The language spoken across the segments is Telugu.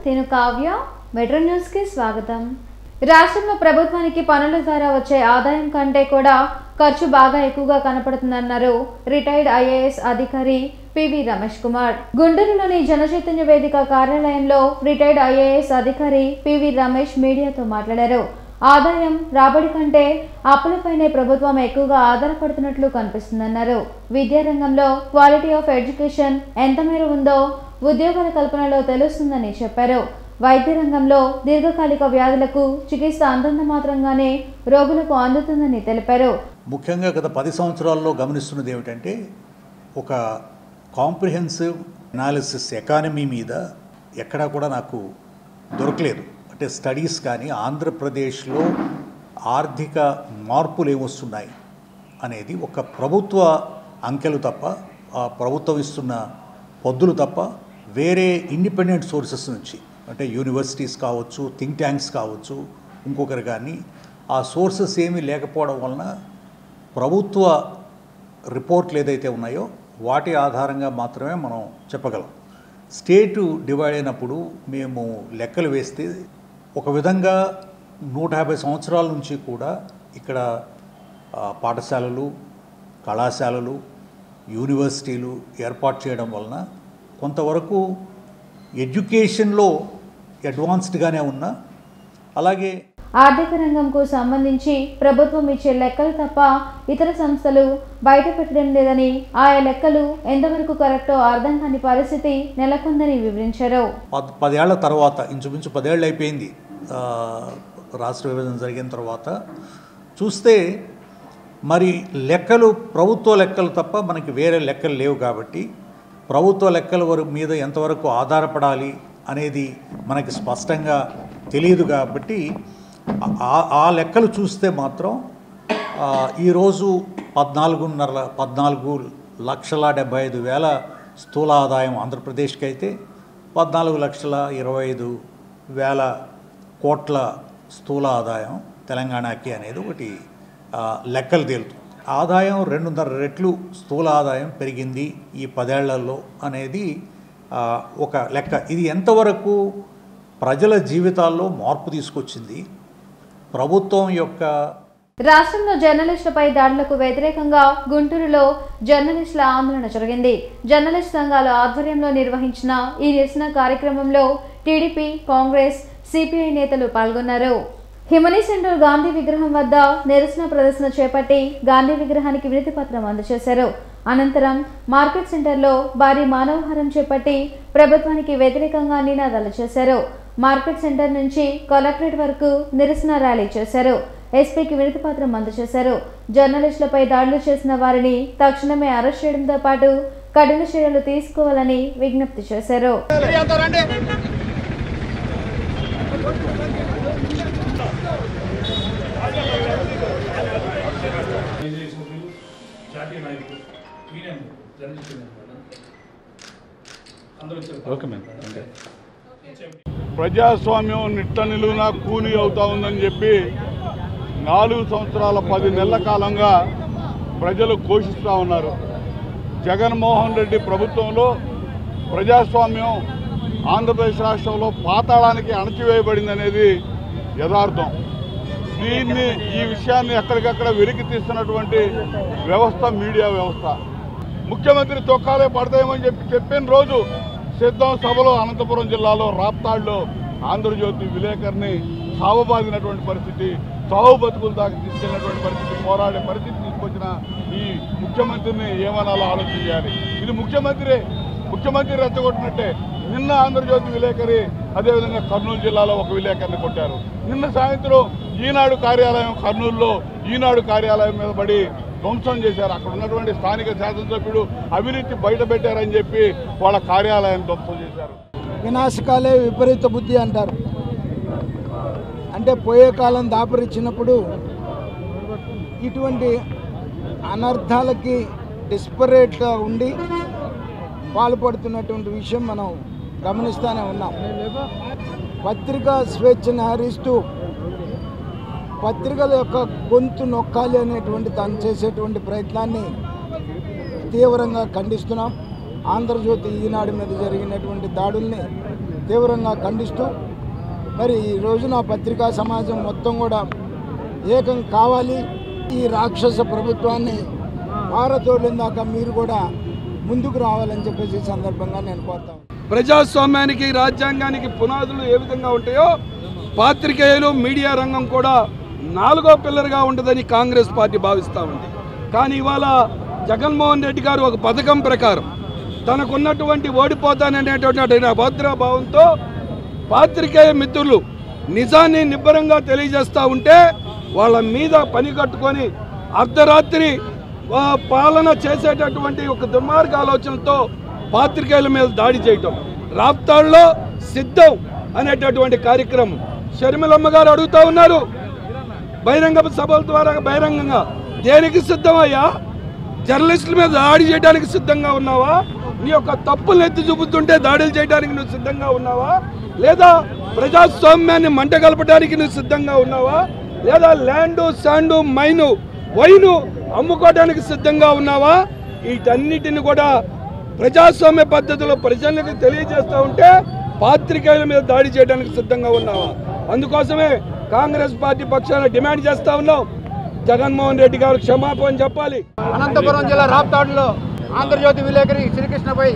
నేను కావ్య. మెట్రో న్యూస్ కి స్వాగతం. రాష్ట్రంలో ప్రభుత్వానికి పన్నుల ద్వారా వచ్చే ఆదాయం కంటే కూడా ఖర్చు బాగా ఎక్కువగా కనపడుతుందన్నారు రిటైర్డ్ ఐఏఎస్ అధికారి పివి రమేష్ కుమార్. గుంటూరులోని జనచైతన్య వేదిక కార్యాలయంలో రిటైర్డ్ ఐఏఎస్ అధికారి పివి రమేష్ మీడియాతో మాట్లాడారు. ఆదాయం రాబడి కంటే అప్పులపైనే ప్రభుత్వం ఎక్కువగా ఆధారపడుతున్నట్లు కనిపిస్తుందన్నారు. విద్యారంగంలో క్వాలిటీ ఆఫ్ ఎడ్యుకేషన్ ఎంత మేర ఉందో ఉద్యోగాల కల్పనలో తెలుస్తుందని చెప్పారు. వైద్య రంగంలో దీర్ఘకాలిక వ్యాధులకు చికిత్స అంతంత మాత్రంగానే రోగులకు అందుతుందని తెలిపారు. ముఖ్యంగా గత 10 సంవత్సరాల్లో గమనిస్తున్నది ఏమిటంటే ఒక కాంప్రిహెన్సివ్ అనాలిసిస్ ఎకానమీ మీద ఎక్కడా కూడా నాకు దొరకలేదు. అంటే స్టడీస్ కానీ ఆంధ్రప్రదేశ్లో ఆర్థిక మార్పులు ఏమొస్తున్నాయి అనేది ఒక ప్రభుత్వ అంకెలు తప్ప, ఆ ప్రభుత్వం ఇస్తున్న పద్దులు తప్ప వేరే ఇండిపెండెంట్ సోర్సెస్ నుంచి, అంటే యూనివర్సిటీస్ కావచ్చు, థింక్ ట్యాంక్స్ కావచ్చు, ఇంకొకరు కానీ ఆ సోర్సెస్ ఏమీ లేకపోవడం వలన ప్రభుత్వ రిపోర్ట్లు ఏదైతే ఉన్నాయో వాటి ఆధారంగా మాత్రమే మనం చెప్పగలం. స్టేటు డివైడ్ అయినప్పుడు మేము లెక్కలు వేస్తే ఒక విధంగా 150 సంవత్సరాల నుంచి కూడా ఇక్కడ పాఠశాలలు, కళాశాలలు, యూనివర్సిటీలు ఏర్పాటు చేయడం వలన కొంతవరకు ఎడ్యుకేషన్లో అడ్వాన్స్డ్గానే ఉన్నా, అలాగే ఆర్థిక రంగంకు సంబంధించి ప్రభుత్వం ఇచ్చే లెక్కలు తప్ప ఇతర సంస్థలు బయట పెట్టడం లేదని, ఆయా లెక్కలు ఎంతవరకు కరెక్టో అర్థం కాని పరిస్థితి నెలకొందని వివరించారు. 10 ఏళ్ల తర్వాత, ఇంచుమించు 10 ఏళ్ళు అయిపోయింది రాష్ట్ర విభజన జరిగిన తర్వాత, చూస్తే మరి లెక్కలు ప్రభుత్వ లెక్కలు తప్ప మనకి వేరే లెక్కలు లేవు. కాబట్టి ప్రభుత్వ లెక్కల మీద ఎంతవరకు ఆధారపడాలి అనేది మనకి స్పష్టంగా తెలియదు. కాబట్టి ఆ లెక్కలు చూస్తే మాత్రం ఈరోజు 14,75,00,000 స్థూల ఆదాయం ఆంధ్రప్రదేశ్కి అయితే 14,25,000 కోట్ల స్థూల ఆదాయం తెలంగాణకి అనేది ఒకటి లెక్కలు తేలుతుంది. ఆదాయం 2.5 రెట్లు స్థూల ఆదాయం పెరిగింది ఈ 10 ఏళ్లలో అనేది ఒక లెక్క. ఇది ఎంతవరకు ప్రజల జీవితాల్లో మార్పు తీసుకొచ్చింది, ప్రభుత్వం యొక్క రాష్ట్రంలో జర్నలిస్టులపై దాడులకు వ్యతిరేకంగా గుంటూరులో జర్నలిస్టుల ఆందోళన జరిగింది. జర్నలిస్ట్ సంఘాల ఆధ్వర్యంలో నిర్వహించిన ఈ నిరసన కార్యక్రమంలో టీడీపీ, కాంగ్రెస్, సిపిఐ నేతలు పాల్గొన్నారు. హిమనీ సెంటర్ గాంధీ విగ్రహం వద్ద నిరసన ప్రదర్శన చేపట్టి గాంధీ విగ్రహానికి వినతి పత్రం అందజేశారు. అనంతరం మార్కెట్ సెంటర్లో భారీ మానవహారం చేపట్టి ప్రభుత్వానికి వ్యతిరేకంగా నినాదాలు చేశారు. మార్కెట్ సెంటర్ నుంచి కలెక్టరేట్ వరకు నిరసన ర్యాలీ చేశారు. ఎస్పీకి వినతి పత్రం అందజేశారు. జర్నలిస్టులపై దాడులు చేసిన వారిని తక్షణమే అరెస్ట్ చేయడంతో పాటు కఠిన చర్యలు తీసుకోవాలని విజ్ఞప్తి చేశారు. ప్రజాస్వామ్యం నిట్ట నిలువునా కూని అవుతా ఉందని చెప్పి 4 సంవత్సరాల 10 నెలల కాలంగా ప్రజలు ఘోషిస్తూ ఉన్నారు. జగన్మోహన్ రెడ్డి ప్రభుత్వంలో ప్రజాస్వామ్యం ఆంధ్రప్రదేశ్ రాష్ట్రంలో పాతాళానికి అణచివేయబడింది అనేది యథార్థం. ఈ విషయాన్ని ఎక్కడికక్కడ వెలికి తీస్తున్నటువంటి వ్యవస్థ మీడియా వ్యవస్థ. ముఖ్యమంత్రి తొక్కాలే పడతాయేమని చెప్పిన రోజు సిద్ధం సభలో అనంతపురం జిల్లాలో రాప్తాడులో ఆంధ్రజ్యోతి విలేకరిని సావబాదినటువంటి పరిస్థితి, సావు బతుకుల దాకా తీసుకెళ్ళినటువంటి పరిస్థితి, పోరాడే పరిస్థితి తీసుకొచ్చిన ఈ ముఖ్యమంత్రిని ఏమనాలో ఆలోచించాలి. ఇది ముఖ్యమంత్రి రెచ్చగొట్టినట్టే. నిన్న ఆంధ్రజ్యోతి విలేకరి, అదేవిధంగా కర్నూలు జిల్లాలో ఒక విలేకరిని కొట్టారు. నిన్న సాయంత్రం ఈనాడు కార్యాలయం కర్నూలులో ఈనాడు కార్యాలయం మీద పడి ధ్వంసం చేశారు. అక్కడ ఉన్నటువంటి స్థానిక శాసనసభ్యుడు అవినీతి బయట పెట్టారని చెప్పి వాళ్ళ కార్యాలయం ధ్వంసం చేశారు. వినాశకాలే విపరీత బుద్ధి అంటారు. అంటే పోయే కాలం దాపరిచ్చినప్పుడు ఇటువంటి అనర్థాలకి డిస్పరేట్గా ఉండి పాల్పడుతున్నటువంటి విషయం మనం గమనిస్తూనే ఉన్నాం. పత్రికా స్వేచ్ఛను హరిస్తూ పత్రికల యొక్క గొంతు నొక్కాలి అనేటువంటి తను చేసేటువంటి ప్రయత్నాన్ని తీవ్రంగా ఖండిస్తున్నాం. ఆంధ్రజ్యోతి ఈనాడు మీద జరిగినటువంటి దాడుల్ని తీవ్రంగా ఖండిస్తూ మరి ఈ రోజున పత్రికా సమాజం మొత్తం కూడా ఏకం కావాలి. ఈ రాక్షస ప్రభుత్వాన్ని పారతోలిందాక మీరు కూడా ముందుకు రావాలని చెప్పేసి ఈ సందర్భంగా నేను కోరుతాను. ప్రజాస్వామ్యానికి రాజ్యాంగానికి పునాదులు ఏ విధంగా ఉంటాయో పాత్రికేయులు మీడియా రంగం కూడా 4వ పిల్లర్గా ఉంటుందని కాంగ్రెస్ పార్టీ భావిస్తూ ఉంది. కానీ ఇవాళ జగన్మోహన్ రెడ్డి గారు ఒక పథకం ప్రకారం తనకున్నటువంటి ఓడిపోతాననేటువంటి అభద్రభావంతో పాత్రికేయ మిత్రులు నిజాన్ని నిబ్బరంగా తెలియజేస్తూ ఉంటే వాళ్ళ మీద పని కట్టుకొని అర్ధరాత్రి పాలన చేసేటటువంటి ఒక దుర్మార్గ ఆలోచనతో పాత్రికేయుల మీద దాడి చేయటం, రాప్తాడులో సిద్ధం అనేటటువంటి కార్యక్రమం. షర్మిలమ్మ గారు అడుగుతూ ఉన్నారు బహిరంగ సభల ద్వారా బహిరంగంగా, దేనికి సిద్ధమయ్యా? జర్నలిస్టుల మీద దాడి చేయడానికి సిద్ధంగా ఉన్నావా? నీ యొక్క తప్పులు ఎత్తి చూపుతుంటే దాడులు చేయడానికి నువ్వు సిద్ధంగా ఉన్నావా? లేదా ప్రజాస్వామ్యాన్ని మంట కలపడానికి నువ్వు సిద్ధంగా ఉన్నావా? లేదా ల్యాండు శాండు మైను వైను అమ్ముకోవడానికి సిద్ధంగా ఉన్నావా? వీటన్నిటిని కూడా ప్రజాస్వామ్య పద్ధతిలో ప్రజలకు తెలియజేస్తూ ఉంటే పాత్రికేయుల మీద దాడి చేయడానికి సిద్ధంగా ఉన్నావా? అందుకోసమే కాంగ్రెస్ పార్టీ పక్షాన డిమాండ్ చేస్తూ ఉన్నాం, జగన్మోహన్ రెడ్డి గారు క్షమాపణ చెప్పాలి. అనంతపురం జిల్లా రాప్తాడులో ఆంధ్రజ్యోతి విలేకరి శ్రీకృష్ణపై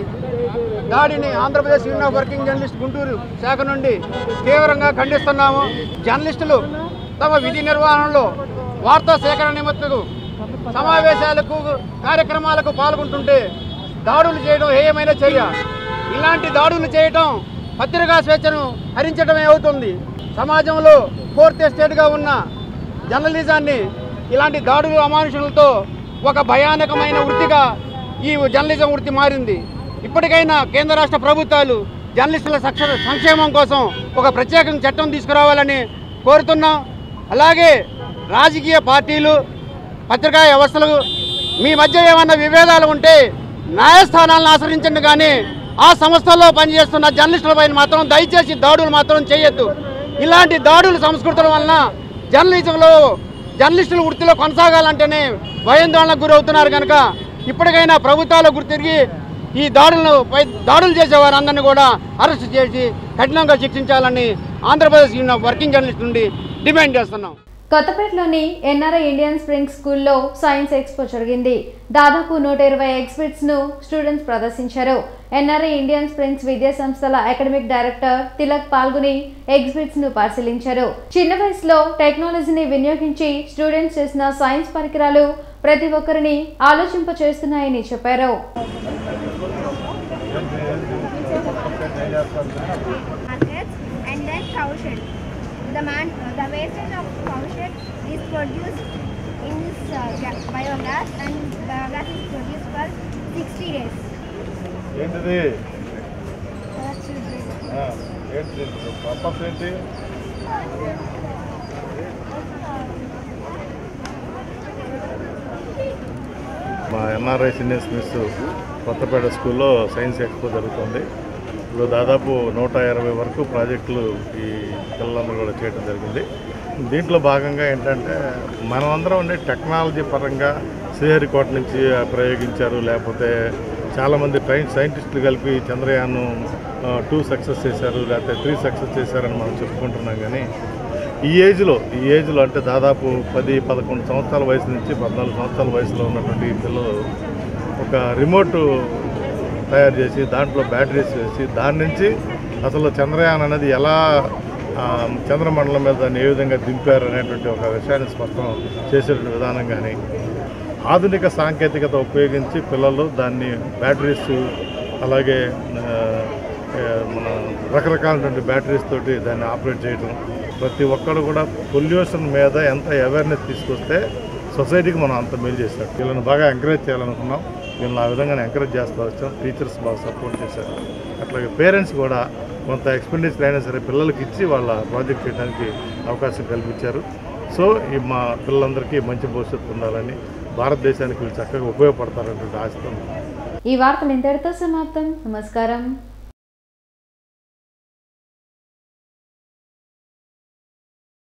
దాడిని Andhra Pradesh union of working journalist Guntur శాఖ నుండి తీవ్రంగా ఖండిస్తున్నాము. జర్నలిస్టులు తమ విధి నిర్వహణలో వార్తా సేకరణ నిమిత్తం సమావేశాలకు కార్యక్రమాలకు పాల్గొంటుంటే దాడులు చేయడం హేయమైన చర్య. ఇలాంటి దాడులు చేయడం పత్రికా స్వేచ్ఛను హరించడమే అవుతుంది. సమాజంలో 4th ఎస్టేట్గా ఉన్న జర్నలిజాన్ని ఇలాంటి దాడులు అమానుషులతో ఒక భయానకమైన వృత్తిగా ఈ జర్నలిజం వృత్తి మారింది. ఇప్పటికైనా కేంద్ర రాష్ట్ర ప్రభుత్వాలు జర్నలిస్టుల సంక్షేమం కోసం ఒక ప్రత్యేక చట్టం తీసుకురావాలని కోరుతున్నాం. అలాగే రాజకీయ పార్టీలు, పత్రికా వ్యవస్థలు మీ మధ్య ఏమన్నా విభేదాలు ఉంటే న్యాయస్థానాలను ఆశ్రయించండి, కానీ ఆ సంస్థల్లో పనిచేస్తున్న జర్నలిస్టులపైన మాత్రం దయచేసి దాడులు మాత్రం చేయొద్దు. ఇలాంటి దాడులు సంస్కృతుల వలన జర్నలిస్టుల వృత్తిలో కొనసాగాలంటేనే భయాందోళనకు గురవుతున్నారు. కనుక ఇప్పటికైనా ప్రభుత్వాలు గుర్తిరిగి ఈ దాడులు చేసేవారందరినీ కూడా అరెస్ట్ చేసి కఠినంగా శిక్షించాలని Andhra Pradesh union of working journalist నుండి డిమాండ్ చేస్తున్నాం. కొత్తపేటలోని ఎన్ఆర్ఐ ఇండియన్ స్ప్రింగ్ స్కూల్లో సైన్స్ ఎక్స్పో జరిగింది. దాదాపు 120 ఎగ్జిబిట్స్ ను స్టూడెంట్స్ ప్రదర్శించారు. ఎన్ఆర్ఐ ఇండియన్ స్ప్రింగ్స్ విద్యా సంస్థల అకాడమిక్ డైరెక్టర్ తిలక్ పాల్గొని ఎగ్జిబిట్స్ ను పరిశీలించారు. చిన్న వయసులో టెక్నాలజీని వినియోగించి స్టూడెంట్స్ చేసిన సైన్స్ పరికరాలు ప్రతి ఒక్కరిని ఆలోచింపచేస్తున్నాయని చెప్పారు. The wastage of cow shed is produced in this biogas, and biogas is produced for 60 days. ఏంటిది? ఏంటి పర్పస్ ఏంటి? మా ఎన్ఆర్ఐ సీనియర్ స్మిత్ కొత్తపేట స్కూల్లో సైన్స్ ఎక్స్పో జరుగుతుంది. ఇప్పుడు దాదాపు 120 వరకు ప్రాజెక్టులు ఈ పిల్లలందరూ కూడా చేయడం జరిగింది. దీంట్లో భాగంగా ఏంటంటే మనమందరం ఉండే టెక్నాలజీ పరంగా శ్రీహరికోట నుంచి ప్రయోగించారు, లేకపోతే చాలామంది సైంటిస్టులు కలిపి చంద్రయాన్ 2 సక్సెస్ చేశారు, లేకపోతే 3 సక్సెస్ చేశారని మనం చెప్పుకుంటున్నాం. కానీ ఈ ఏజ్లో అంటే దాదాపు 10-11 సంవత్సరాల వయసు నుంచి 14 సంవత్సరాల వయసులో ఉన్నటువంటి పిల్లలు ఒక రిమోట్ తయారు చేసి దాంట్లో బ్యాటరీస్ వేసి దాని నుంచి అసలు చంద్రయాన్ అనేది ఎలా చంద్రమండలం మీద దాన్ని ఏ విధంగా దింపారు అనేటువంటి ఒక విషయాన్ని స్పష్టం చేసేటువంటి విధానం. కానీ ఆధునిక సాంకేతికత ఉపయోగించి పిల్లలు దాన్ని బ్యాటరీస్ అలాగే మన రకరకాలైనటువంటి బ్యాటరీస్ తోటి దాన్ని ఆపరేట్ చేయడం, ప్రతి ఒక్కరు కూడా పొల్యూషన్ మీద ఎంత అవేర్నెస్ తీసుకొస్తే సొసైటీకి మనం అంత మేలు చేశారు. వీళ్ళని బాగా ఎంకరేజ్ చేయాలనుకున్నాం. వీళ్ళని ఆ విధంగా ఎంకరేజ్ చేస్తూ వచ్చాం. టీచర్స్ బాగా సపోర్ట్ చేశారు. అట్లాగే పేరెంట్స్ కూడా కొంత ఎక్స్పెండిచర్ అయినా సరే పిల్లలకి ఇచ్చి వాళ్ళ ప్రాజెక్ట్ చేయడానికి అవకాశం కల్పించారు. సో ఈ మా పిల్లలందరికీ మంచి భవిష్యత్తు ఉండాలని, భారతదేశానికి వీళ్ళు చక్కగా ఉపయోగపడతారనేటువంటి ఆశతో. ఈ వార్తలు ఇంతటితో సమాప్తం. నమస్కారం.